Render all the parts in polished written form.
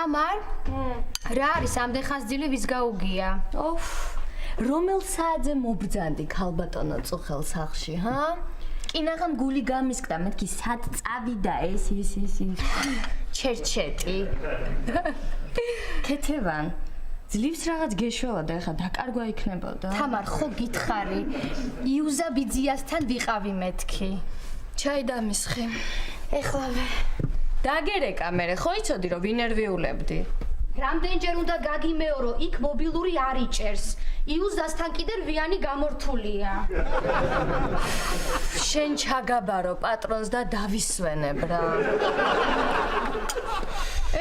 თამარ რა არის ამდენ ხანძილი ვის გაუგია? რომელ საათზე მობრძანდი ქალბატონო წუხელ სახლში, ჰა? კინაღამ გული გამისკდა, მეთქი სად წავიდა ეს ჩერჩეტი. ქეთევან, ძლივს რაღაც გეშველა და ეხა დაკარგვა იქნებოდა. თამარ, ხო გითხარი, იუზა ბიძიასთან ვიყავი მეთქი. ჩაი დამისხი. ეხლავე. დაგერეკა მერე, ხო იცოდი რომ ვინერვიულებდი. რამდენჯერ უნდა გაგიმეორო, იქ მობილური არ იჭერს. იუზასთან კიდე რვიანი გამორთულია. შენ ჩაგაბარო პატრონს და დავისვენებ რა.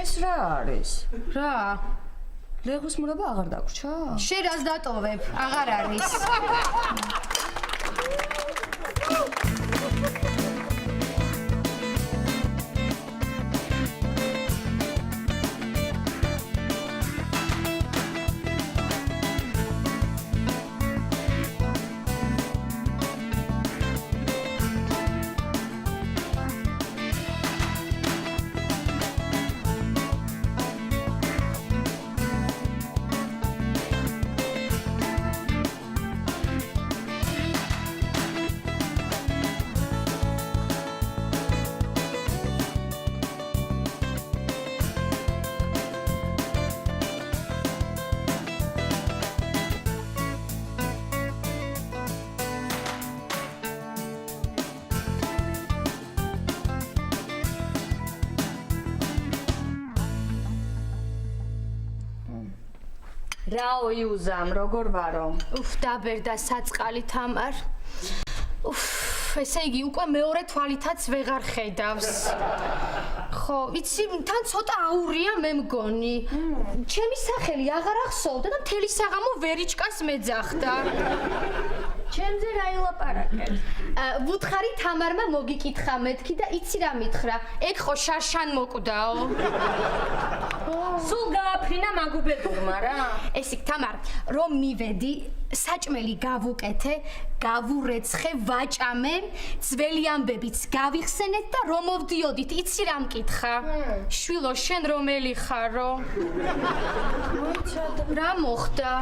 ეს რა არის? რა? ლეღვის მურაბა აღარ დაგვრჩა? შენ რას დატოვებ? აღარ არის. რაო იუზამ, როგორ ვარო? დაბერდა საწყალი თამარ. ესე იგი უკვე მეორე თვალითაც ვეღარ ხედავს. ხო, ვიცი, თან ცოტა აურია მე მგონი. ჩემი სახელი აღარ ახსოვდა და მთელი საღამო ვერიჭკას მეძახდა. ჩემზე რა ილაპარაკებ? ვუთხარი თამარმა მოგიკითხა მეთქი და იცი რა მითხრა. ეგ ხო შარშან მოკვდაო. სულ გააფრინა მაგუბედურმა რა. ეს იქ თამარ, რომ მივედი, საჭმელი გავუკეთე, გავურეცხე, ვაჭამე, ძველი ამბებიც გავიხსენეთ და რომ მოვდიოდით, იცი რა მკითხა? შვილო, შენ რომელი ხარო? რა მოხდა?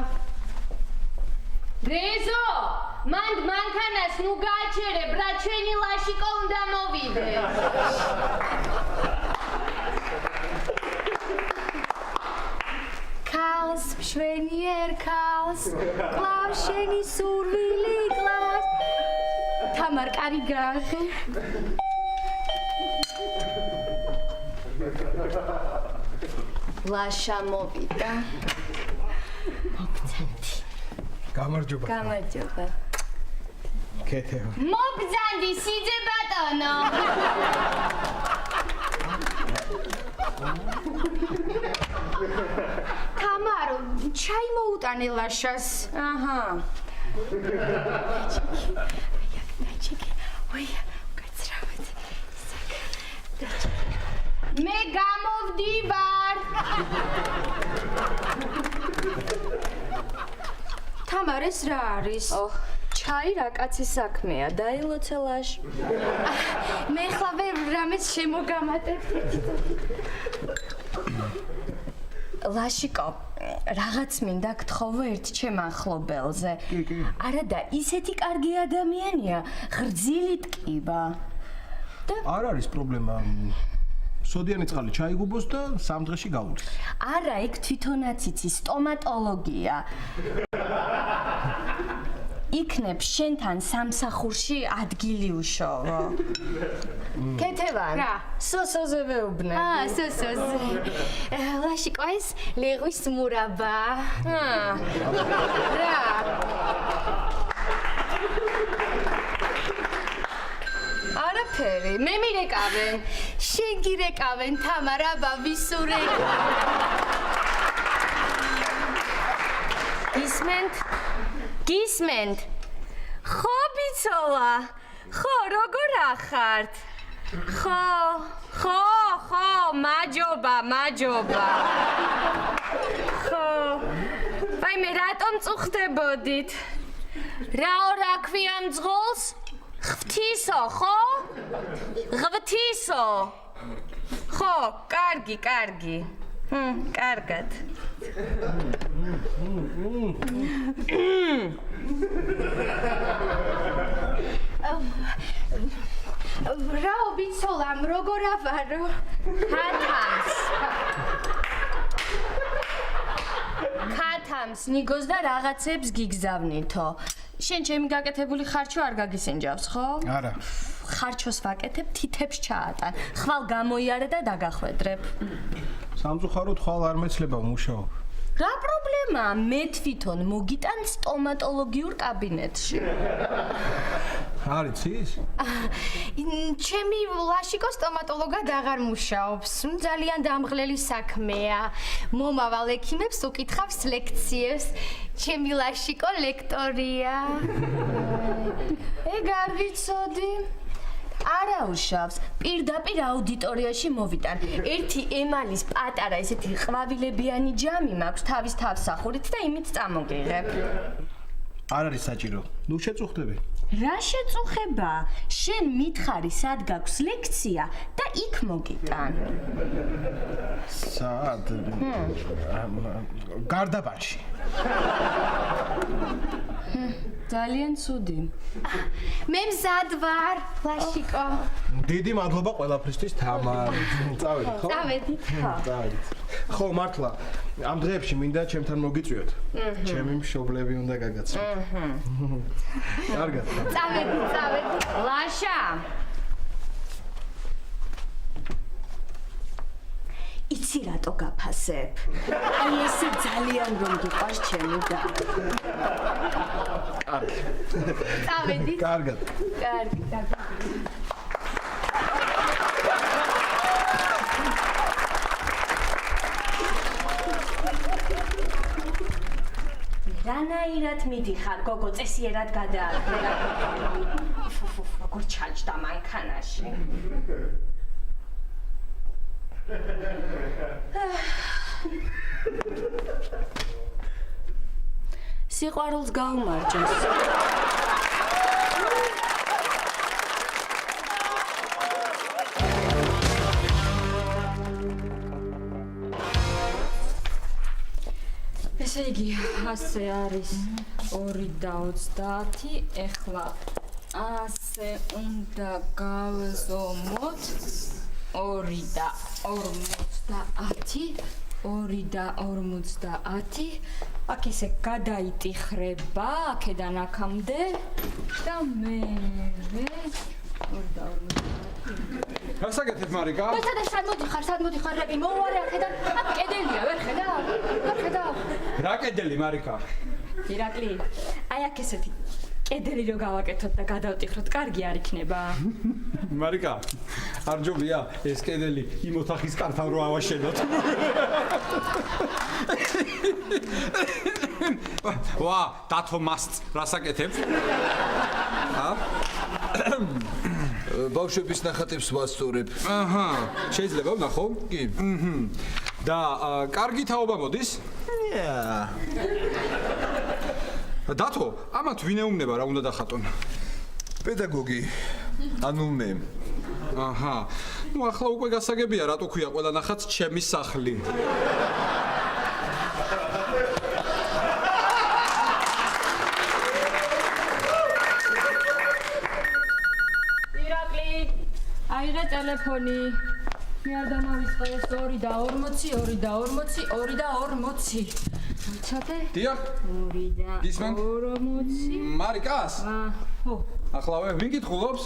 რეზო, მანქანას ნუ გააჩერებ, რა ჩვენი ლაშიკო უნდა მოვიდე. ქალს, მშვენიერ ქალს, კლავს შენი სურვილი კლავს. თამარ, კარი გააღე. ლაშა მოვიდა. გამარჯობა. გამარჯობა. ქეთევა. მობძანდი სიძე ბატონო. თამარ, ჩაი მოუტანე ლაშას. აჰა. მე გამოვდივარ. თამარ, ეს რა არის? ჩაი რა კაცის საქმეა, დაილოცე ლაშ. მე ხლავე რამეს შემოგამატებ. ლაშიკო, რაღაც მინდა გთხოვო ერთ ჩემ ახლობელზე. არა და ისეთი კარგი ადამიანია, ღრძილი ტკივა. არ არის პრობლემა. სოდიანი წყალი ჩაიგუბოს და 3 დღეში გაუწეს. არა, იქ თვითონაც იცი სტომატოლოგია. იქნებ შენთან სამსახურში ადგილი უშოვო. ქეთევან, რა? სოსოზე ვეუბნე. სოსოზე. ლაშიკო, ეს ლეღვის მურაბა. რა? არაფერი, მე მირეკავენ. შენ გირეკავენ, თამარ, აბა ვისურე. გისმენთ? ხო ბიცოლა, ხო როგორ ახართ? ხო, მაჯობა. ხო. ვაიმე, რატომ წუხდებოდით? რაო რა ქვია მძღოლს? ღვთისო, ხო? ღვთისო. ხო, კარგი. კარგად. რაო ბიცოლამ, როგორ ავარო? ქათამს ნიგოს და რაღაცებს გიგზავნითო. შენ ჩემი გაკეთებული ხარჩო არ გაგისენჯავს, ხო? არა. ხარჩოს ვაკეთებ, თითებს ჩაატან. ხვალ გამოიარე და დაგახვედრებ. სამწუხაროდ ხვალ არ მეცლება მუშაობ. რა პრობლემაა? მე თვითონ მოგიტან სტომატოლოგიურ კაბინეტში. არის ის? ჩემი ლაშიკო სტომატოლოგად აღარ მუშაობს. ძალიან დამღლელი საქმეა. მომავალ ექიმებს უკითხავს ლექციებს. ჩემი ლაშიკო ლექტორია. ეგ არ ვიცოდი. არა უშავს, პირდაპირ აუდიტორიაში მოვიტან. ერთი ემალის პატარა ესეთი ყვავილებიანი ჯამი მაქვს თავის თავსახურით და იმით წამოგიღებ. არ არის საჭირო. ნუ შეწუხდები. რა შეწუხება? შენ მითხარი სად გაქვს ლექცია და იქ მოგიტან. სად? გარდაბანში. ძალიან ცუდი. მე მზად ვარ, ლაშიკო. დიდი მადლობა ყველაფრისთვის, თამარ. წავედით, ხო? წავედით. წავედით. ხო, მართლა. ამ დღეებში მინდა ჩემთან მოგიწვიოთ. ჩემი მშობლები უნდა გაგაცნოთ. კარგად. წავედით. ლაშა. იცი რატო გაფასებ? აი ესე ძალიან რომ გიყვარს ჩემი და. კარგი. წავედით. კარგად. კარგი, კარგი. რანაირად მიდიხარ, გოგო, წესიერად გადაარდე. როგორ ჩაჯდა მანქანაში. სიყვარულს გაუმარჯოს. ესე იგი, ასე არის 2:30, ეხლა ასე უნდა გავზომოთ 2:50. აქ ესე გადაიტიხრება აქედან აქამდე და მე 2:50. გასაკეთებ მარიკა? და სად მოდიხარ, რები, მოუარე აქედან. აქ კედელია, ვერ ხედავ? რა კედელი მარიკა? ირაკლი, აი აქ ესეთი კედელი რო გავაკეთოთ და გადავტიხროთ, კარგი არ იქნება? მარიკა, არ ჯობია ეს კედელი იმ ოთახის კართან რო ავაშენოთ. ვა, დათო მასწ, რასაკეთებ? ბავშვების ნახატებს ვასწორებ. აჰა, შეიძლება ვნახო? კი. და კარგი თაობა მოდის? დათო, ამათ ვინ ეუბნება რა უნდა დახატონ? პედაგოგი. ანუ მე. აჰა. ნუ ახლა უკვე გასაგებია რატო ქვია ყველა ნახატს ჩემი სახლი. ირაკლი, აიღე ტელეფონი. მე არ დამავიწყე ეს 2:40. ცოტე? დიახ. 2:40. მარიკას? ხო. ახლავე ვინ გითხულობს?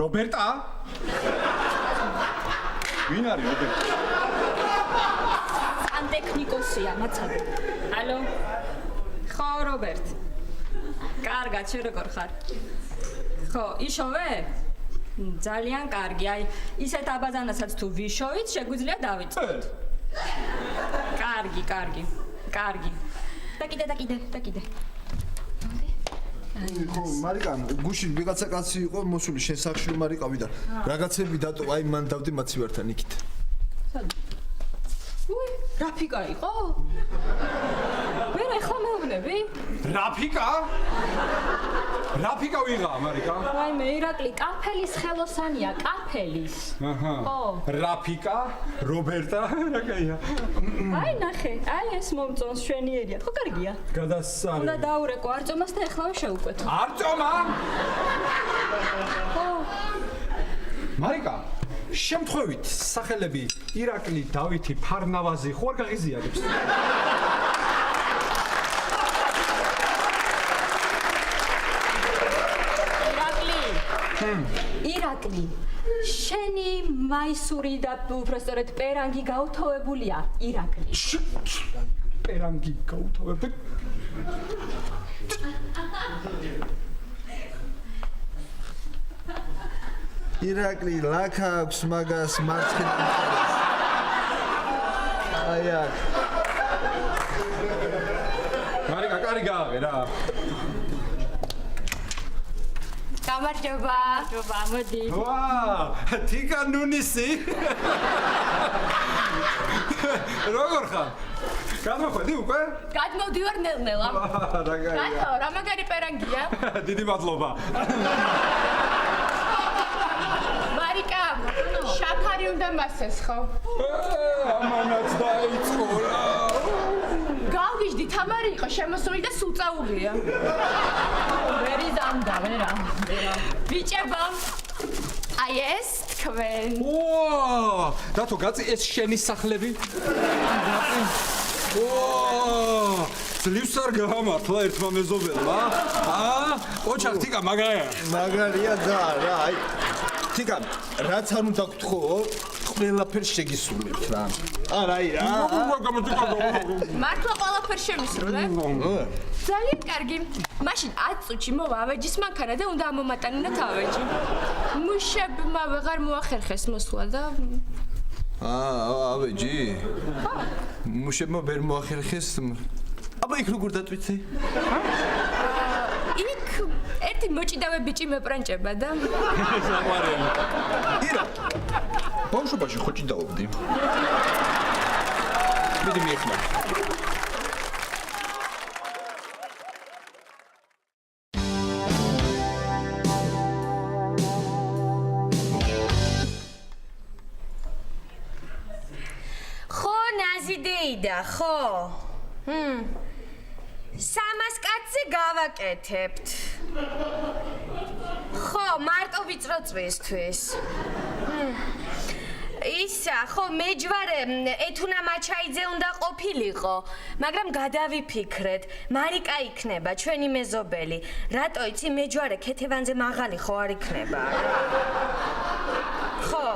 რობერტა? ვინ არის რობერტა? სანტექნიკოსია, მაცადე. ალო. ხო, რობერტ. კარგად, შენ როგორ ხარ? ხო, იშოვე? ძალიან კარგი. აი, ისეთ აბაზანასაც თუ ვიშოვით, შეგვიძლია დავიწყოთ. კარგი. და კიდე. ხო, მარიკა, გუშინ ვიღაცა კაცი იყო მოსული შენ სახში რომ მარიყავი და რაღაცები დატო, აი მან დავდი მაცივართან იქით. უი, რა ფიკა იყო? მე ახლა მეუბნები? რაფიკა? რაფიკა ვიღა, მარიკა? ვაიმე, ირაკლი, კაფელის ხელოსანია, კაფელის. აჰა. რაფიკა, რობერტა, რა კაია. აი, ნახე, აი ეს მომწონს შვენიერია. ხო, კარგია. გადასწარი. უნდა დაურეკო არწომას და ეხლავე შევუკვეთო. არწომა? ხო. მარიკა, შემთხვევით სახელები ირაკლი, დავითი, ფარნავაზი ხო არ გაღიზიანებს? ირაკლი, შენი მაისური და უბრალოდ პერანგი გაუთოვებულია, ირაკლი. პერანგი გაუთავებ. ირაკლი ლაქა აქვს მაგას მარცხენა მხარეს. აი აქ. მარიკა, კარი გააღე რა. გამარჯობა, მოდი. ვა, თიკა ნუნისი. როგორ ხარ? გადმოხვედი უკვე? გადმოვდივარ ნელ-ნელა. რა კაია. რატო? რა მაგარი პერანგია? დიდი მადლობა. მარიკა, შაქარი უნდა მასეს ხო? ამანაც დაიწყო რა. გავგიჟდი, თამარი იყო შემოსული და სუწაულია. ვერი დამდა, ვერა. ბიჭებო, აი ეს თქვენ. ვა, რატო გაწი ეს შენი სახლები? ვა, ძლივს არ გამართლა ერთმა მეზობელმა? ოჩახ თიკა მაგარია. მაგარია და რა, აი. თიკა, რაც არ უნდა გთხოვ, ყველაფერს შეგისრულებთ რა. აი რა. მართლა ყველაფერს შემისრულე? ძალიან კარგი. მაშინ 10 წუთში მოვა ავეჯის მანქანა და უნდა ამომატანინოთ ავეჯი. მუშებმა ვეღარ მოახერხეს მოსვლა და ავეჯი? მუშებმა ვერ მოახერხეს. აბა იქ როგორ დატვიცე? იქ ერთი მოჭიდავე ბიჭი მეპრანჭება და საყვარელი. ირა. ბავშვობაში ხო ჭიდაობდი? მიდი მიეხმარ. ხო ნაზიდეიდა ხო? 300 კაცზე გავაკეთებთ. ხო, მარტო ვიწრო წვისთვის. ისა, ხო, მეჯვარე ეთუნა მაჩაიძე უნდა ყოფილიყო, მაგრამ გადავიფიქრეთ, მარიკა იქნება ჩვენი მეზობელი. რატო იცი მეჯვარე ქეთევანზე მაღალი ხო არ იქნება? ხო.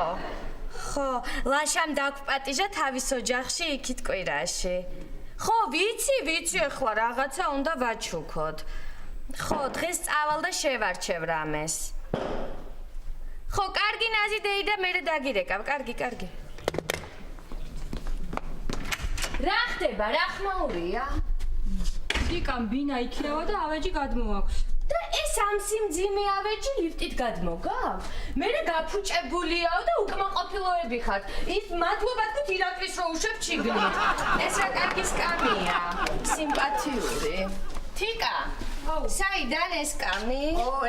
ხო, ლაშამ დაგვპატიჟა თავის ოჯახში იქით კვირაში. ხო, ვიცი, ახლა რაღაცა უნდა ვაჩუქოთ. ხო, დღეს წავალ და შევარჩევ რამეს. ხო, კარგი ნაზიდეი და მე დაგირეკავ, კარგი. რა ხდება, რა ხმაურია? დიკამ ბინა იქნება და ავეჯი გადმოაქვს. და ეს ამ სიმძიმე ავეჯი ლიფტით გადმოგავ? მე გაფუჭებულიაო და უკმაყოფილოები ხართ. ის მადლობა თქვით ირაკლის რო უშვებ ჩიგნით. ეს რა კარგი სკამია. სიმპათიური. თიკა. საიდან ეს სკამი?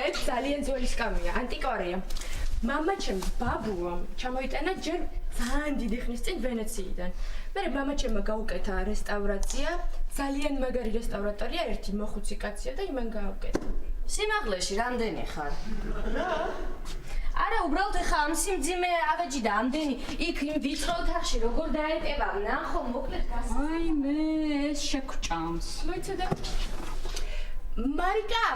ეს ძალიან ძველი სკამია, ანტიკვარია. მამაჩემს ბაბუამ ჩამოიტანა ჯერ ძალიან დიდი ხნის წინ ვენეციიდან. მე მამაჩემმა გაუკეთა რესტავრაცია, ძალიან მაგარი რესტავრატორია, ერთი მოხუცი კაცია და იმან გაუკეთა. სიმაღლეში რამდენი ხარ? რა? არა, უბრალოდ ხა ამ სიმძიმე ავეჯი და ამდენი იქ იმ ვიწრო ოთახში როგორ დაეტევა, ნახო, მოკლედ გასა. აი მე ეს შეგჭამს. მოიცადე. მარიკა,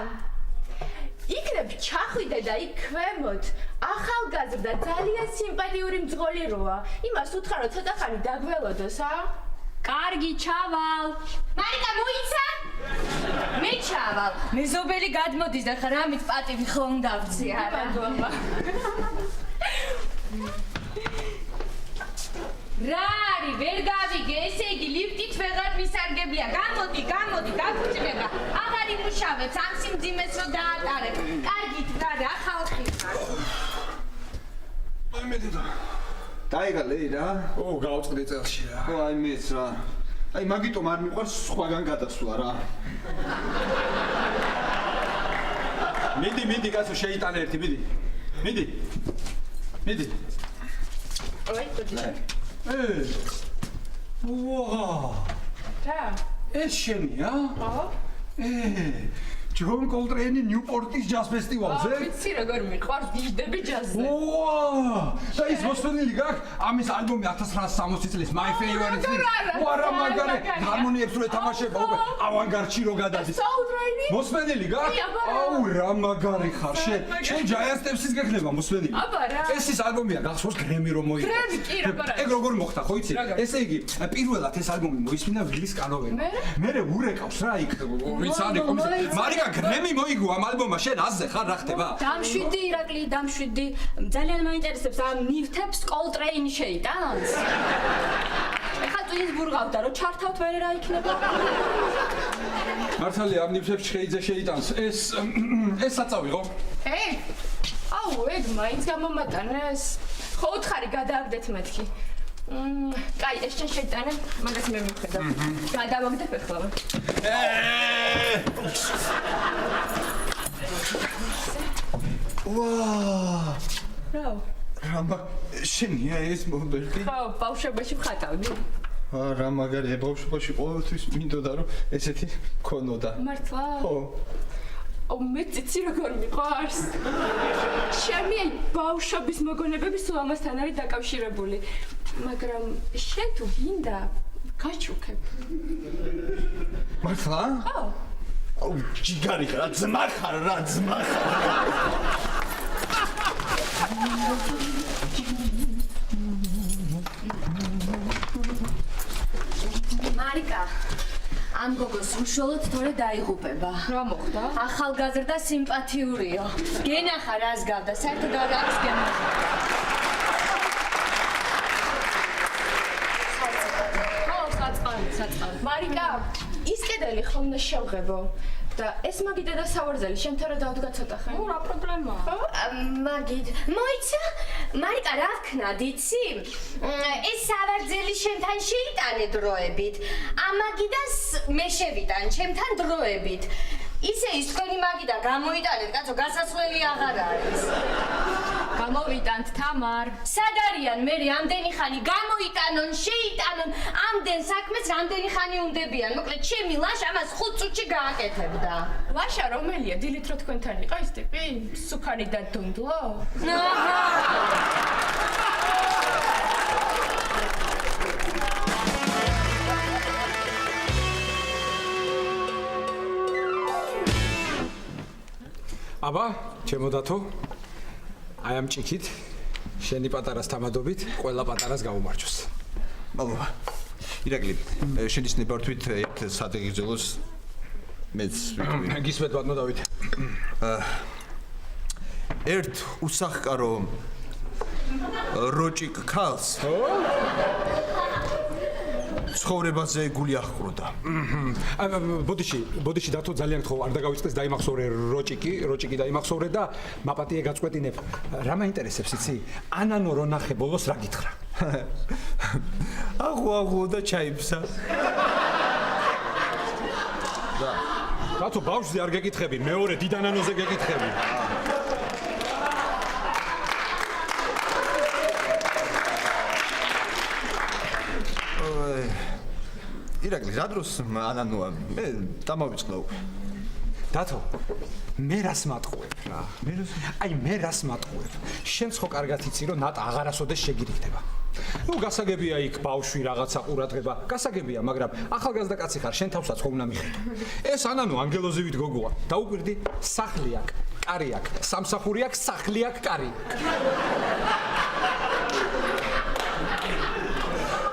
იქნებ ჩახვიდე და იქ ქვემოთ ახალგაზრდა ძალიან სიმპათიური მძღოლი როა. იმას უთხრა რომ ცოტა ხანი დაგველოდოს, კარგი, ჩავალ. მარიკა, მოიცა? მე ჩავალ. მეზობელი გადმოდის და ხა რამით პატივი ხო უნდა ვცი, არა? რა არის, ვერ გავიგე, ესე იგი ლიფტით ვეღარ ვისარგებლია. გამოდი, დაგუჭირება. აღარ იმუშავებს, ამ სიმძიმეს რო დაატარებ. კარგით რა ხალხი ხარ. მე დედა. დაიღალე რა? ო, გავწყდი წელში რა. ხო, აი მეც რა. აი მაგიტომ არ მიყვარს სხვაგან გადასვლა რა. მიდი კაცო შეიტანე ერთი მიდი. აი ბოდიში. რა? ეს შენია? ხო. ჯონ კოლტრეინი ნიუპორტის ჯაზ ფესტივალზე? ვიცი როგორ მიყვარს გიჟდები ჯაზზე. და ის მოსვენილი გაქვს ამის ალბომი 1960 წლის My Favorite Thing. რა მაგარი ჰარმონიებს რო ეთამაშება უკვე ავანგარდში რო გადადის. მოსვენილი გაქვს? აუ რა მაგარი ხარ შენ ჯაიანსტებსის გექნება მოსვენილი. აბა რა. ეს ის ალბომია გახსოვს გრემი რომ მოიგო. გრემი კი როგორ არის? ეგ როგორ მოხდა ხო იცი? ესე იგი პირველად ეს ალბომი მოისმინა ვილის კანოვერმა. მე ურეკავს რა იქ ვინც არის კომისარი. მარიკა გრემი მოიგო ამ ალბომმა შენ აზზე ხარ რა ხდება? დამშვიდი ირაკლი დამშვიდი ძალიან მაინტერესებს ამ ნივთებს კოლტრეინი შეიტანს ეხლა წინ ბურღავდა რომ ჩართავთ ვერ რა იქნება მართალია ამ ნივთებს შეიტანს ეს საწავი ხო? აუ ეგ მაინც გამომატანეს ხო უთხარი გადააგდეთ მეთქი კაი ეს შენ შეიტანე მაგას მე მივხედავ გადავაგდებ ეხლა ვა! რა შენია ეს მომბერტი? ხო ბავშვობაში ვხატავდი რა მაგარია ბავშვობაში ყოველთვის მინდოდა რომ ესეთი მქონოდა მართლა? ხო მე ციცი როგორ მიყვარს ჩემი აი ბავშვობის მოგონებები სულ ამასთან არის დაკავშირებული მაგრამ შენ თუ გინდა გაჩუქებ მართლა? ხო აუ ჯიგარი რა ძმა ხარ რა ძმა ხარ მარიკა ამ გოგოს უშუალოდ თორე დაიღუპება. რა მოხდა? ახალგაზრდა სიმპათიურიო. გენახა რას გავდა, საერთოდ არ აქვს გემა. საწყალი. მარიკა, ის კედელი ხოლმე შევღებო. და ეს მაგიდა და სავარძელი შენთან რა დავდგა ცოტა ხანი? რა პრობლემაა? მაგით. მოიცა? მარიკა რა ვქნად, იცი? ეს სავარძელი შენთან შეიტანე დროებით. ამაგიდას მე შევიტან ჩემთან დროებით. ისე ის თქვენი მაგიდა გამოიტანეთ, კაცო, გასასვლელი აღარ არის. გამოვიტანთ თამარ. სად არიან მე ამდენი ხანი გამოიტანონ, შეიტანონ, ამდენ საქმეს რამდენი ხანი უნდებიან. მოკლედ ჩემი ლაშა ამას 5 წუთში გააკეთებდა. ლაშა რომელია? დილით რო თქვენთან იყო ის ტიპი? სუქანი და დუნდლო? აბა, ჩემო დათო. აი ამ ჭიქით შენი პატარას თამადობით ყველა პატარას გაუმარჯოს. მადლობა. ირაკლი, შენი ნებართვით ერთ სადღეგრძელოს მეც ვიტყვი. გისმენთ ბატონო დავით. ერთ უსახკარო როჭიკ ქალს. ცხოვრებაზე გული აღყროდა. ბოდიში დათო ძალიან გთხოვ არ დაგავიწყდეს დაიმახსოვრე როჭიკი დაიმახსოვრე და მაპატიე გაწყვეტინებ. რა მაინტერესებს იცი? ანანო რო ნახე ბოლოს რა გითხრა? აღო და ჩაიფსა. დათო ბავშვზე არ გეკითხები, მეორე დიდანანოზე გეკითხები. ირაკლი, რა დროს ანანოა? მე დამავიწყდა უკვე. დათო, მე რას მატყუებ რა? მე რას მატყუებ? შენ ხო კარგად იცი რომ ნატა აღარასოდეს შეგირიქდება. გასაგებია იქ ბავშვი რაღაცა ყურადღება, გასაგებია, მაგრამ ახალგაზრდა კაცი ხარ, შენ თავსაც ხო უნდა მიხედო. ეს ანანო ანგელოზივით გოგოა. დაუკვირდი, სახლი აქვს, კარი აქვს, სამსახური აქვს, სახლი აქვს, კარი აქვს.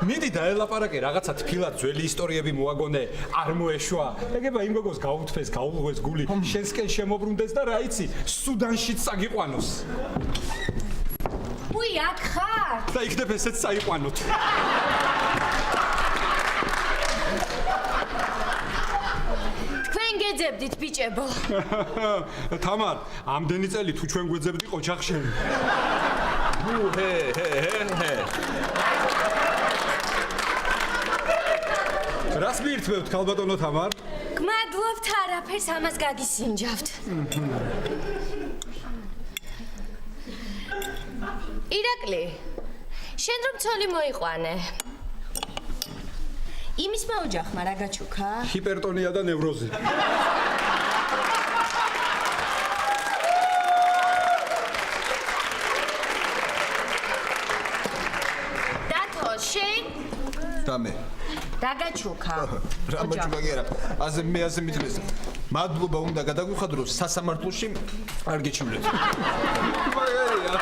მიდი დაელაპარაკე რაღაცა თბილად ძველი ისტორიები მოაგონე, არ მოეშვა. ეგება იმ გოგოს გაუთფეს, გაულღვეს გული, შენსკენ შემოbrunდეს და რა იცი, სუდანშიც წაგიყვანოს. უი, აქ ხარ? და იქნებ ესეც წაიყვანოთ. თქვენ გეძებდით ბიჭებო. თამარ, ამდენი წელი თუ ჩვენ გვეძებდი ოჯახშენ. რას მიირთმევთ ქალბატონო თამარ? გმადლობთ, არაფერს ამას გაგისინჯავთ. ირაკლი, შენ რომ ცოლი მოიყვანე. იმის მაოჯახმა რა გაჩუქა? ჰიპერტონია და ნევროზი. დათო, შენ? და მე. დაგაჩუქა. რა მაჩუქა? აზე მე აზე მithles. მადლობა უნდა გადაგვიხადრო სასამართლოში არ გეჩვენეთ. მაგარია,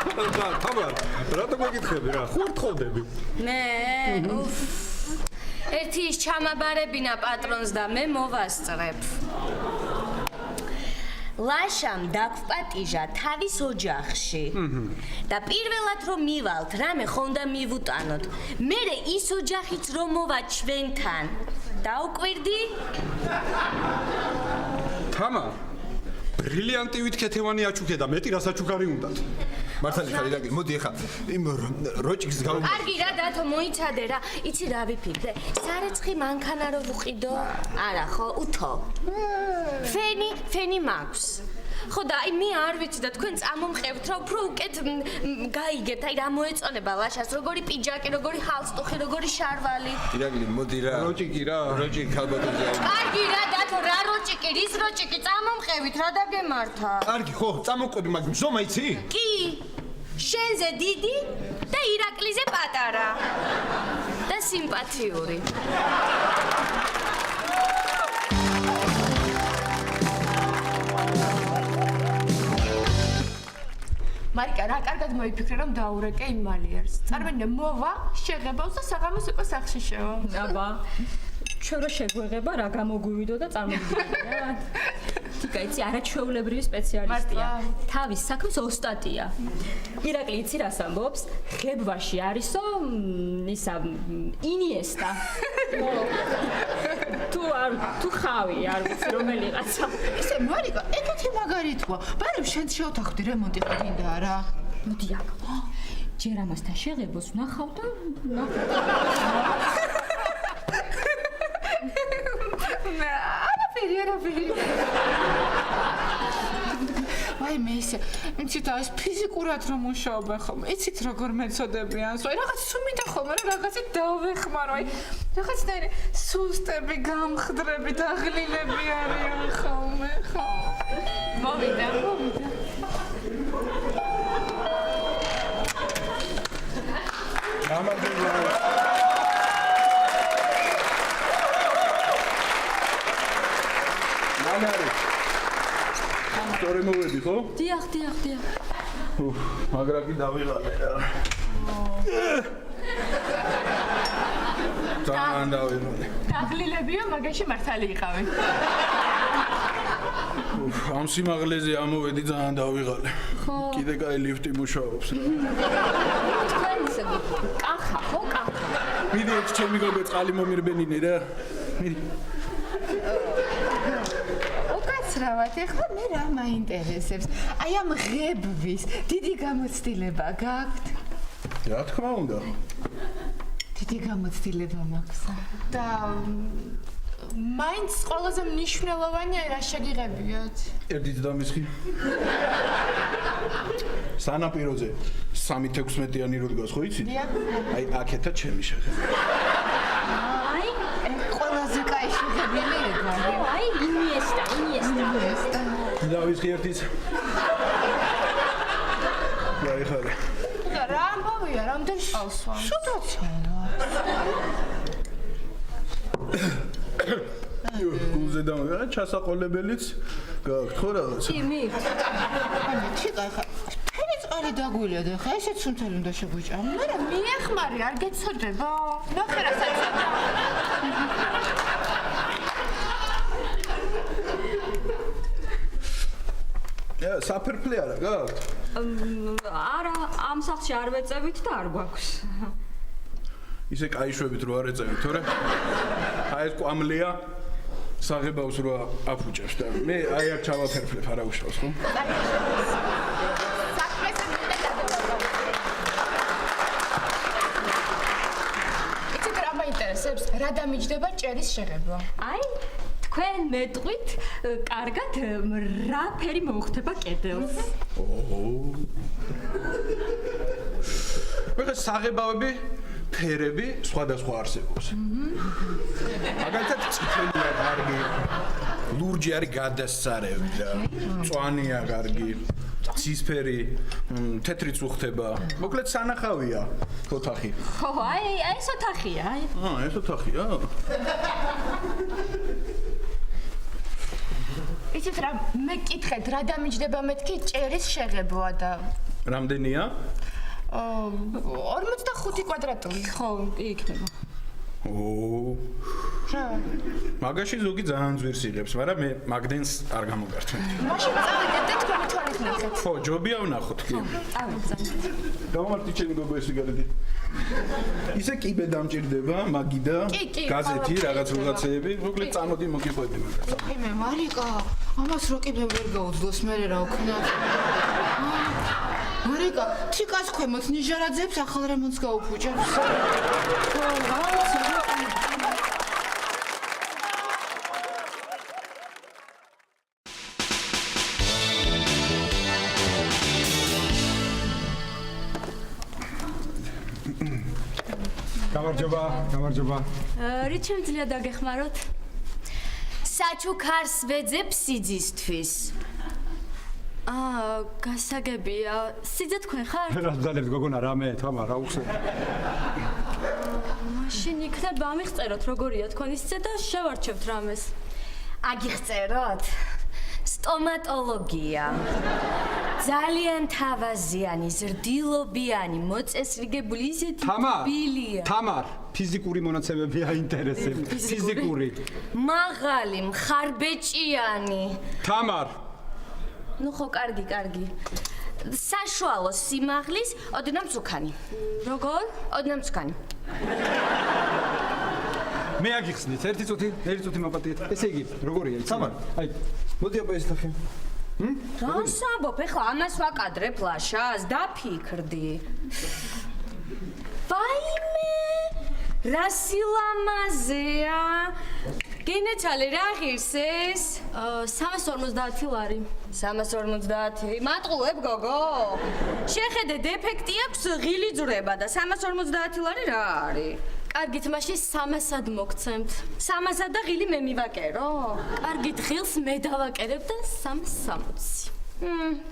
თამარ, რატომ მეკითხები რა? ხوار თხოვდები. მე? უფ. ერთი ის ჩამაბარებინა პატრონს და მე მოვასწრებ. ლაშამ დაგვპატიჟა თავის ოჯახში. და პირველად რომ მივალთ, რამე ხონდა მივუტანოთ. მერე ის ოჯახიც რომ მოვა ჩვენთან. დაუკვირდი? თამარ, ბრილიანტივით ქეთევანი აჩუქე და მეტი რას აჩუქარი უნდათ? მართალი ხარ ირაკლი, მოდი ახლა იმ როჭიქს გავუმე. კარგი რა დათო მოიცადე რა. იცი რა ვიფიქრე? სარეცხი მანქანა რო ვუყიდო? არა ხო, უთო. ფენი მაქვს. ხო და აი მე არ ვიცი და თქვენ წამომყევთ რა უფრო უკეთ გაიგებთ აი რა მოეწონება ლაშას როგორი პიჯაკი როგორი ჰალსტუხი როგორი შარვალი ირაკლი მოდი რა როჭიკი რა როჭიკი ქალბატონზე კარგი რა დათო რა როჭიკი რის როჭიკი წამომყევით რა დაგემართა კარგი ხო წამოყვები მაგრამ ზომა იცი კი შენზე დიდი და ირაკლიზე პატარა და სიმპათიური მარიკა რა კარგად მოიფიქრე რომ დაურეკე იმ მალიერს. წარმოიდგინე მოვა, შეღებავს და საღამოს უკვე სახლში შევა. აბა ჩვენ რა შეგვეღება რა გამოგვივიდო და წარმოგიდგენია რა. თიკა იცი არაჩვეულებრივი სპეციალისტია. თავის საქმის ოსტატია. ირაკლი იცი რას ამბობს? ღებვაში არისო ისა ინიესტა. თუ ხავი არ ვიცი რომელიღაცა. ისე მარიკა, ეგეთი მაგარი თქვა. ბარემ შენ შევთანხმდი რემონტი ხო გინდა არა? მოდი აქ. ჯერ ამასთან შეღებოს ვნახავ და არაფერი. აი მე ისე, იცით ეს ფიზიკურად რომ მუშაობენ ხოლმე, იცით როგორ მეწოდებიან, აი რაღაც სუმიდა ხოლმე, რაღაცით დავეხმარო, აი რაღაცნაირი სუსტები, გამხდრები, დაღლილები არიან ხოლმე, ხო. მოვიდა. მანარი სწორი მოვედი ხო? დიახ. მაგრა კი დავიღალე. ძალიან დავიღალე. დაღლილებია, მაგაში მართალი იყავი. ამ სიმაღლეზე ამოვედი ძალიან დავიღალე. კიდე კაი ლიფტი მუშაობს რა. თქვენ ისე კახა ხო კახა. მიდი ეს ჩემი გოგო წყალი მომირბენინე რა. მიდი. უკაცრავად, ეხლა მე რა მაინტერესებს? აი ამ ღებვის დიდი გამოცდილება გაქვთ? რა თქმა უნდა. დიდი გამოცდილება მაქვს. და მაინც ყველაზე მნიშვნელოვანია რა შეგიღებიათ? ერთით დამისხი. სანაპიროზე 3.16-იანი რო დგას, ხო იცით? აი აქეთა ჩემი შეღება. აი ყველაზე კაი შეგებილი ეგა. აი ინიესტა. დავისხი ერთით. დაიხარე. და რა ამბავია, რამდენ შავსვა? შუდაცაა. გულზე და ჩასაყოლებელიც გაქვთ ხო რაღაც? იმით. ანუ თიკა ხა ფერი წყალი დაგვილია და ხა ესეც სუნთელი უნდა შეგვიჭამ. მაგრამ მიეხმარი არ გეცოდება. ნახე რა საჭირო. საფერფლე არა გაქვთ? არა, ამ სახლში არ ვეწევით და არ გვაქვს. ისე კაიშვებით რო არ ეწევით, თორე? აი ეს კვამლია საღებავს რო აფუჭებს და მე აი აქ ჩავაფერფლებ არა უშავს, ხო? რა დამიჯდება ჭერის შეღება? აი, თქვენ მეტყვით, კარგად რა ფერი მოუხდება კედელს. ვიღაც საღებავები, ფერები სხვადასხვა არსებობს. მაგალითად, წითელია კარგი, ლურჯი არის გადასწარები და მწვანეა კარგი, ცისფერი, თეთრიც უხდება. მოკლედ სანახავია ოთახი. ხო, აი, ეს ოთახია, აი. ეს ოთახია? იცით რა, მე კითხეთ, რა დამიჯდება მეთქი ჭერის შეღებოა და რამდენია? 45 კვადრატული. ხო, იქნება. მაგაში ზოგი ძალიან ძვირს იღებს, მაგრამ მე მაგდენს არ გამოგართმევ. მაშინ წავიდეთ და თქვენი თვალით ნახეთ. ხო, ჯობია ვნახოთ კი. გამომართი ჩემი გოგო ეს სიგარეტი. ისე კიბე დამჭირდება, მაგი და გაზეთი, რაღაცეები, მოკლედ წამოდი მოგიყვები მაგას. მე მარიკა, ამას რო კიბე ვერ გაუძლოს, მე რა ვქნა. მარიკა, თიკას ქვემოთ ნიჟარაძეებს ახალ რემონტს გაუფუჭებს. გამარჯობა. რით შემიძლია დაგეხმაროთ? საჩუქარს ვეძებ სიძისთვის. გასაგებია. სიძე თქვენ ხარ? რა ძალებს გოგონა რამე, თამა რა უხსენ. მაშინ იქნება ამიღწეროთ როგორია თქვენი სიძე და შევარჩევთ რამეს. აგიხწეროთ? სტომატოლოგია. ძალიან თავაზიანი, ზრდილობიანი, მოწესრიგებული ისეთი თბილია. თამარ, ფიზიკური მონაცემები აინტერესებს. ფიზიკური. მაღალი, მხარბეჭიანი. თამარ. ნუ ხო, კარგი. საშუალო სიმაღლის, ოდნავ მწუქანი. როგორ? ოდნავ მწუქანი. მე აგიხსნით, ერთი წუთი მოპატიეთ. ესე იგი, როგორია იცი? თამარ, აი, მოდი აბა ეს თახე. რას ამბობ, ეხლა ამას ვაკადრებ ლაშას, დაფიქრდი. ვაიმე, რა სილამაზეა. გინეცალე რა ღირს ეს? 350 ლარი. 350. მატყუებ გოგო. შეხედე, დეფექტი აქვს ღილი ძვრება და 350 ლარი რა არის? კარგით, მაშინ 300-ად მოგცემთ. 300 და ღილი მე მივაკერო? კარგით, ღილს მე დავაკერებ და 360.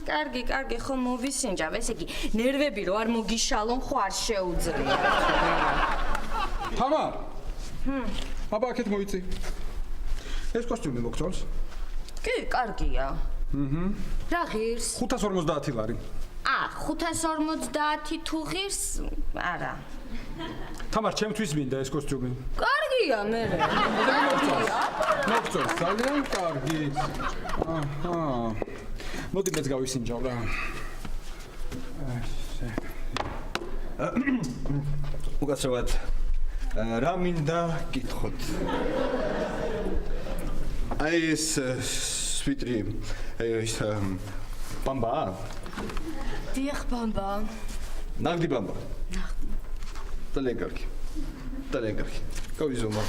კარგი, ხო მოვისინჯავ, ესე იგი, ნერვები რო არ მოგიშალონ, ხო არ შეუძლია. თამარ. აბა აქეთ მოიწი. ეს კოსტიუმი მოგწონს? კი, კარგია. რა ღირს? 550 ლარი. 550 თუ ღირს? არა. თამარ, ჩემთვის მინდა ეს კოსტიუმი. კარგია, მე. მოგწონს, ძალიან კარგი. მოდი მეც გავისინჯავ რა. უკაცრავად რა მინდა გითხოთ? აი ეს სვიტრი, ეს ბამბა? დიახ, ბამბა. ნაღდი ბამბა. ძალიან კარგი. გავიზომო.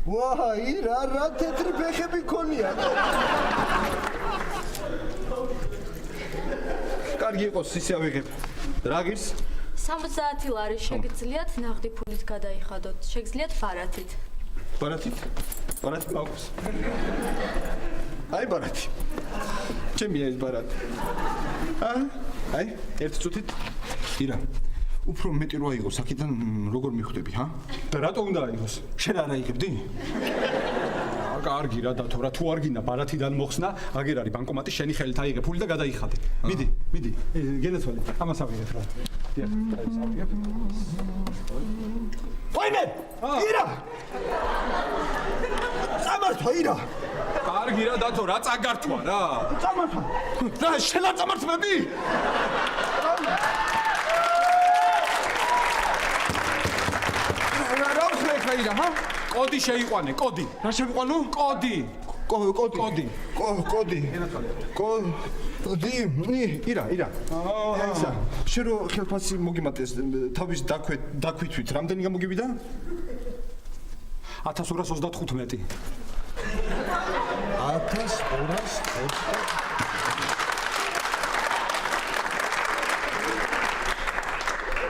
ვაი, რა თეთრი ფეხები ქონია. კარგი იყოს, ისე ავიღებ. რა გირს? 70 ლარი შეგიძლიათ ნაღდი ფულით გადაიხადოთ. შეგიძლიათ ბარათით. ბარათით მაქვს. აი ბარათი. ჩემია ეს ბარათი. აი, ერთი წუთით. ირა. უფრო მეტი რო აიღოს, აქედან როგორ მიხვდები, ჰა? და რატო უნდა აიღოს? შენ არ აიღებდი? კარგი რა დათო, რა თუ არ გინდა ბარათიდან მოხსნა, აგერ არის ბანკომატი, შენი ხელით აიღე ფული და გადაიხადე. მიდი. გენაცვალე, ამას ავიღებ რა. დიახ, ამას ავიღებ. ვაიმე! ირა! წამართვა, ირა! კარგი რა დათო, რა წაგართვა რა? წამართვა! რა, შენ არ წამართმები? ახლა ირა, ჰა? კოდი შეიყვანე, კოდი. რა შევიყვანო? კოდი. კოდი. კოდი. ირა. ესა. შენ რო ხელფასი მოგიმატეს თავის დაქვითვით, რამდენი გამოგივიდა? 1235. 1235.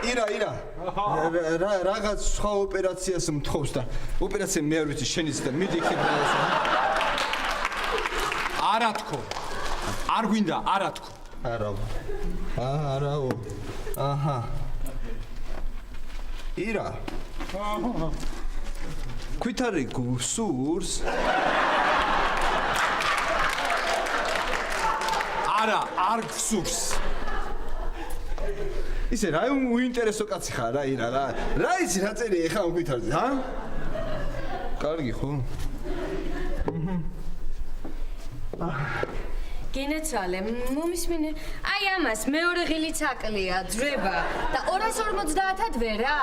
ირა. რაღაც სხვა ოპერაციას მთხოვს და ოპერაცია მე არ ვიცი შენის და მიდი იქ დავასვა. არა თქო. არ გვინდა, არა თქო. არაო. აჰა. ირა. ქვითარი გსურს? არა, არ გსურს. ისე რა უინტერესო კაცი ხარ რა ირა რა. რა იცი რა წერია ხა ქვითარზე, ჰა? კარგი ხო? გენეცვალე, მომისმინე. აი ამას მეორე ღილიც აკლია, ძრება და 250-ად ვერა.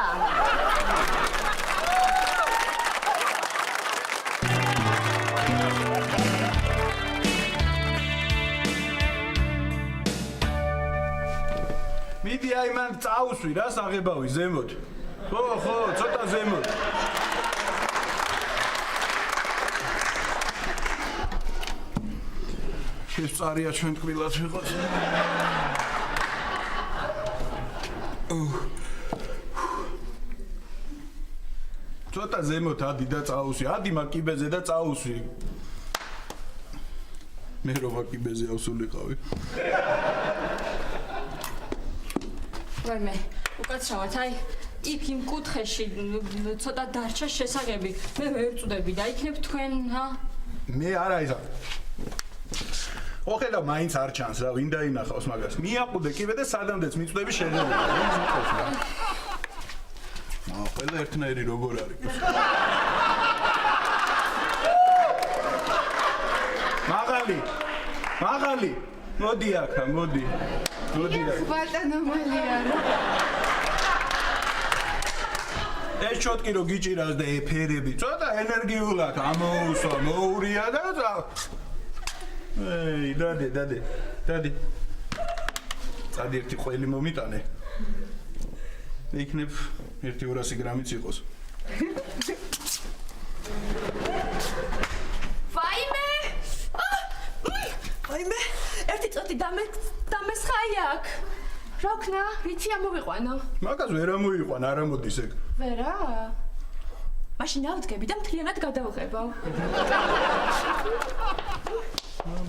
მიდი აი მან წაუსვი რა საღებავი ზემოთ. ხო, ცოტა ზემოთ. შესწარია ჩვენ თკბილად ვიყოთ. ცოტა ზემოთ ადი და წაუსვი. ადი მაკიბეზე და წაუსვი. მე რომ მაკიბეზე ავსულიყავი. ვერმე, უკაცრავად, აი, იქ იმ კუთხეში ცოტა დარჩა შესაღები. მე ვერ წვდები და იქნებ თქვენ, ჰა? მე არა ისა. ოხედა მაინც არ ჩანს რა, ვინ დაინახავს მაგას. მიაყუდე კიდე და სადამდეც მიწვდები შეიძლება. ყველა ერთნაირი როგორ არის? მაღალი. მოდი აქა, მოდი. ბატონო მალია რა. ეს ჩოტკი რო გიჭირავს და ეფერები, ცოტა ენერგიულად ამოუსვა, მოურია და ეი, დადე. წადი ერთი ყველი მომიტანე. იქნებ 1-200 გრამიც იყოს. ვაიმე, ერთი წუთი დამესხაი აქ. რა ვქნა? რითი ამოვიყვანო? მაგას ვერ ამოიყვან, არ ამოდის ეგ. ვერა? მაშინ ავდგები და მთლიანად გადავღებავ.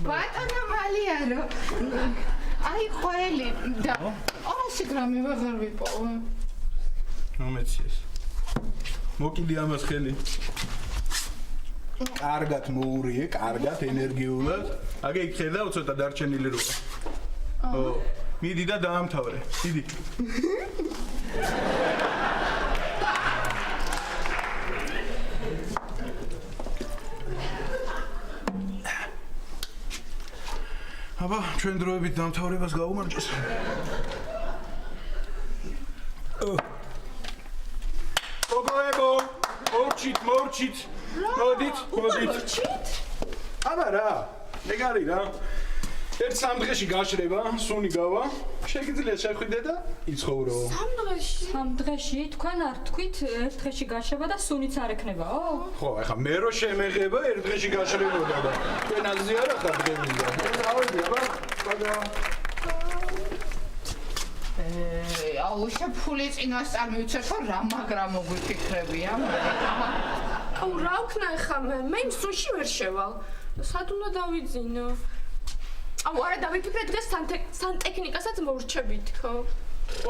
ბატონო მალიანო. აი ყველი და 200 გრამი ვეღარ ვიპოვე. მომეციეს. მოკიდი ამას ხელი. კარგად მოურიე, კარგად ენერგიულად. აგე იქ ხედავ ცოტა დარჩენილი როა. ო, მიდი და დაამთავრე. მიდი. აბა, ჩვენ დროებით დამთავრებას გაუმარჯოს. გოგოებო, მორჩით. მოდით. აბა რა, ეგარი რა. ერთ 3 დღეში გაშრება, სუნი გავა, შეგიძლიათ შეხვიდე და იცხოვრო. 3 დღეში თქვენ არ თქვით ერთ დღეში გაშრება და სუნიც არ ექნებაო? ხო, ახლა მე რო შემეღება ერთ დღეში გაშრებოდა და თქვენ აზრი არა ხარ დღემინდა. დავიდი, აბა. აუ შეფული წინასწარ მივცეთ რომ რა მაგრა მოგვიფიქრებია. აუ რა ვქნა ხა მე იმ სუნში ვერ შევალ. სად უნდა დავიძინო? აუ არა დავიფიქრე დღეს სანტექნიკასაც მოვრჩებით ხო?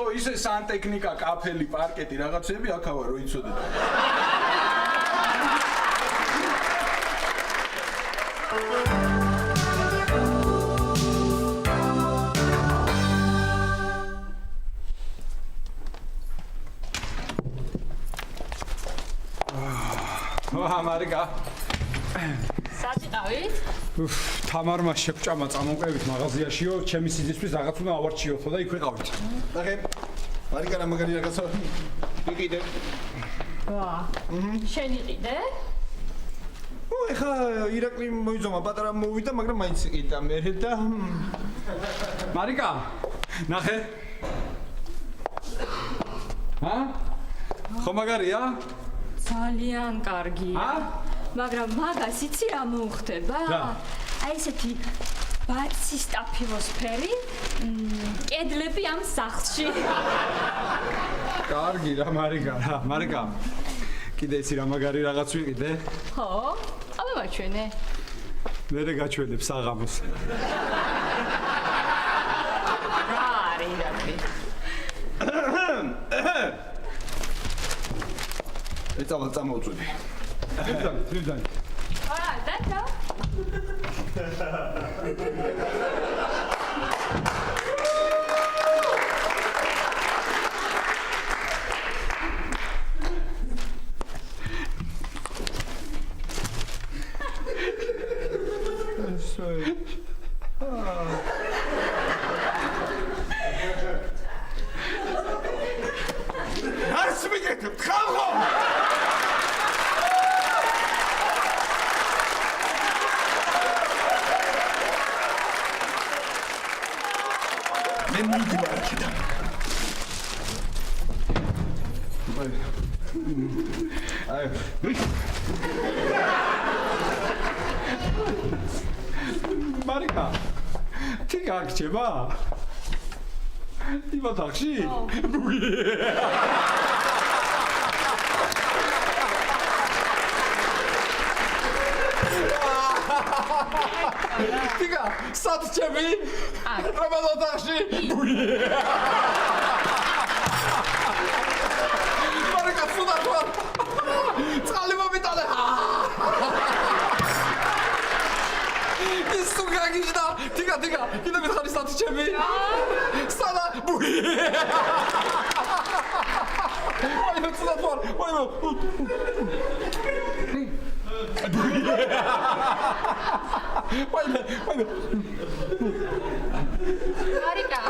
ო ისე სანტექნიკა, კაფელი, პარკეტი რაღაცები აქავა რო იცოდეთ. მარიკა. საწიტავით? თამარმა შეგვჭამა წამოყევით მაღაზიაშიო, ჩემი სიძისთვის რაღაც უნდა ავარჩიოთო და იქ ვიყავით. ნახე. მარიკა რა მაგარი რაღაცა. იყიდე. ვა. შენი ყიდე? ეხა ირაკლი მოიძომა პატარა მოვიდა, მაგრამ მაინც იყიდა მერე და მარიკა, ნახე. ხო მაგარია? ძალიან კარგია. მაგრამ მაგას იცი რა მოუხდება? აი ესეთი ბაცი სტაფილოსფერი, კედლები ამ სახლში. კარგი რა მარიკა. კიდე იცი რა მაგარი რაღაც ვიყიდე? ხო? აბა მაჩვენე. მერე გაჩვენებ საღამოს. რა არის ირაკლი? ეცალა წამოვწვევი. თრიდან. არა, დათო. არც მიგეთებ, ხალხო! მე მიდივარ აქედან. აი. მარიკა, τι გაგჭება? Τι ბათახში? ტიგა, სათჩები? რა ბათახში? მარიკა, ფუდა თვა. წყალი მომიტანე. ის თუ გაგიჟდა, ტიგა, კიდე მითხარი სათჩები? სადა ბუი. ვაიმე, ფუდა თვა. ვაიმე. ვაიმე. მარიკა.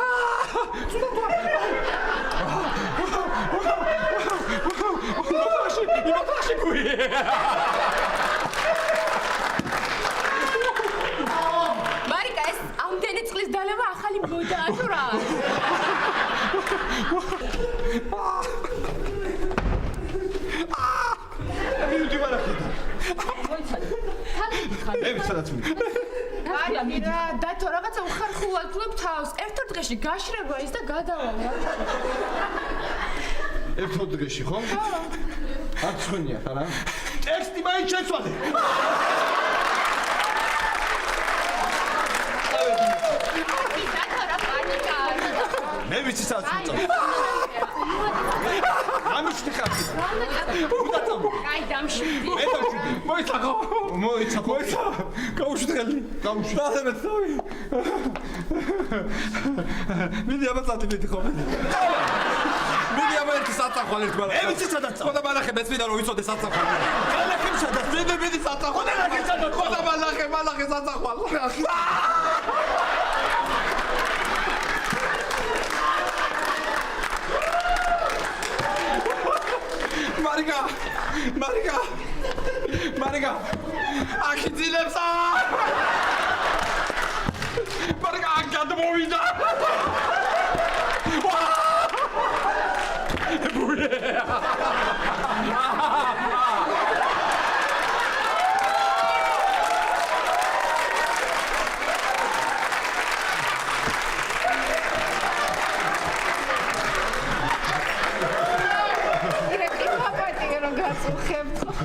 იმათაში გუი. მარიკა, ეს ამდენი წლის დალევა ახალი მოდაა თუ რა? მიდივარ აქედან. სადაც მიდივარ. არა, დათო, რაღაცა უხარხულად ვთვლებ თავს. ერთ დღეში გაშრება ის და გადავალ. ერთ დღეში, ხო? არ ცხენია, არა? ტექსტი მაინც შეცვალე. დათო რა პანიკა. მე ვიცი სადაც მოწავ. ამიშთი ხარ. უდაცო. აი დამშვიდი. მე დავშვიდი. მოიცახო. გაუშვდელი. დადებეცავი. მიდი აბაცათი მიდი ხო მიდი. მიდი აბა ერთი საწახვალ ერთ ბალახი. მე ვიცი სადაც. ხოდა ბალახი მეც მინდა რომ ვიცოდე საწახვალ. ბალახი სადაც. მიდი საწახვალ. ხოდა ბალახი საწახვალ. მარიკა აქ ძილებს მარიკა აქ გადმოვიდა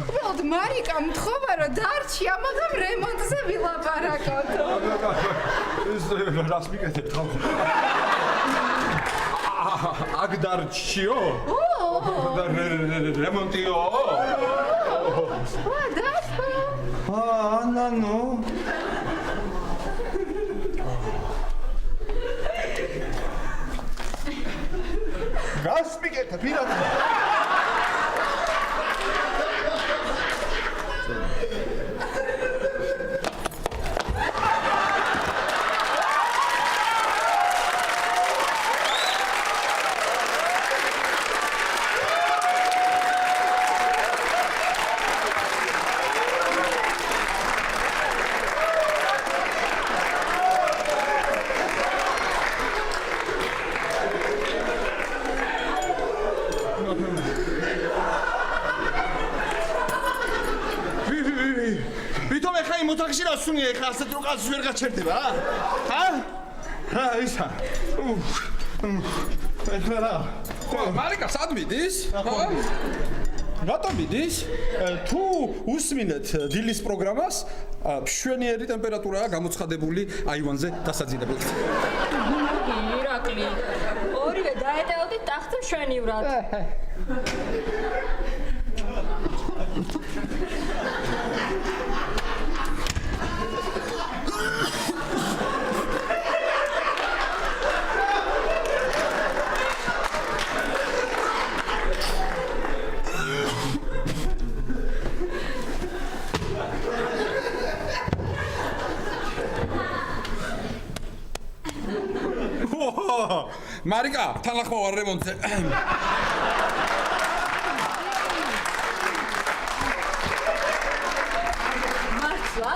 უბრალოდ მარიკა მთხოვა რომ დარჩია, მაგრამ რემონტზე ვილაპარაკოთ. ეს რას მიკეთებ ხალხო? აქ დარჩიო? რემონტიო? ნანო. გას მიკეთებ პირად. ვითომ ეხა იმ ოთახში რა სუნია ეხა ასეთ რო კაცს ვერ გაჩერდება ჰა? რა ისა? ეხლა რა? ხო, მარიკა, სად მიდის? ხო? რატომ მიდის? თუ უსმინეთ დილის პროგრამას, მშვენიერი ტემპერატურაა გამოცხადებული აივანზე დასაძინებლად. ირაკლი, ორივე დაეტევდით ტახტზე მშვენივრად. მარიკა, თან ახლა ვარ რემონტზე. მართლა?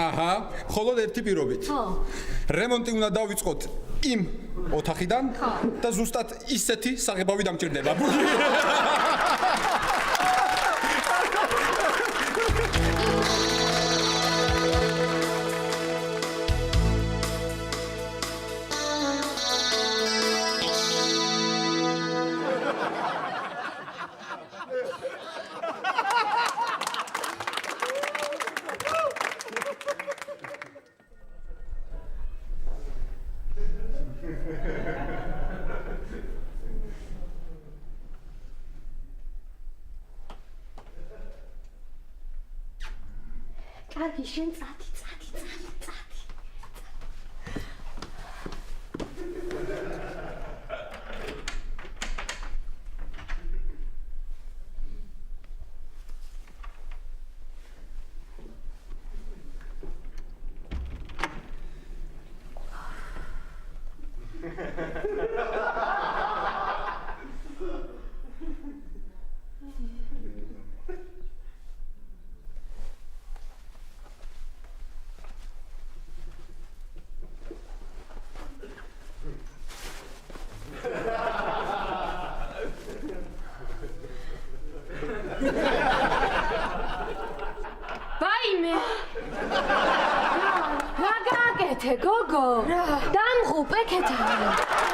აჰა, ხოლო ერთი პირობით. რემონტი უნდა დავიწყოთ იმ ოთახიდან და ზუსტად ისეთი საღებავი დამჭირდება. კარგი, შენ წადი. ვაიმე! რა გააკეთე, გოგო? დამღუპე ქეთანი.